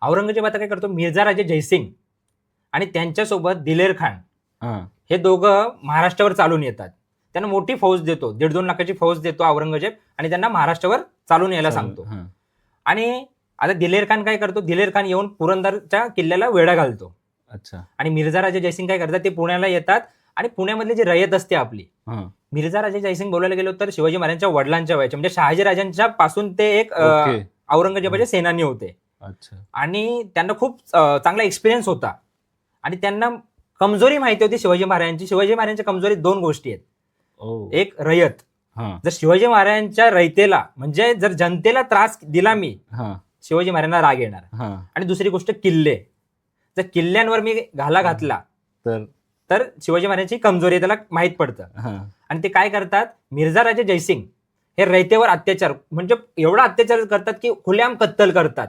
औरंगजेब आता काय करतो, मिर्झा राजे जयसिंग आणि त्यांच्यासोबत दिलेर खान हे दोघं महाराष्ट्रावर चालून येतात. त्यांना मोठी फौज देतो, 1.5-2 लाखाची फौज देतो औरंगजेब आणि त्यांना महाराष्ट्रावर चालून यायला सांगतो. आणि आता दिलेर खान काय करतो, दिलेर खान येऊन पुरंदरच्या किल्ल्याला वेढा घालतो. अच्छा. आणि मिर्झा राजे जयसिंग काय करतात, ते पुण्याला येतात आणि पुण्यामधली जी रयत असते आपली, मिर्झा राजे जयसिंग बोलायला गेलो तर शिवाजी महाराजांच्या वडिलांच्या वयाचे म्हणजे शहाजी राजांच्या पासून ते एक औरंगजेबाचे सेनानी होते. आणि त्यांना खूप चांगला एक्सपिरियन्स होता आणि त्यांना कमजोरी माहिती होती शिवाजी महाराजांची. शिवाजी महाराजांच्या कमजोरीत 2 गोष्टी आहेत. एक रयत. जर शिवाजी महाराजांच्या रयतेला म्हणजे जर जनतेला त्रास दिला मी, शिवाजी महाराजांना राग येणार. आणि दुसरी गोष्ट किल्ले. जर किल्ल्यांवर मी घाला घातला तर शिवाजी महाराजांची कमजोरी त्याला माहित पडतं. आणि ते काय करतात, मिर्झा राजे जयसिंग हे रयतेवर अत्याचार म्हणजे एवढा अत्याचार करतात की खुलेआम कत्तल करतात.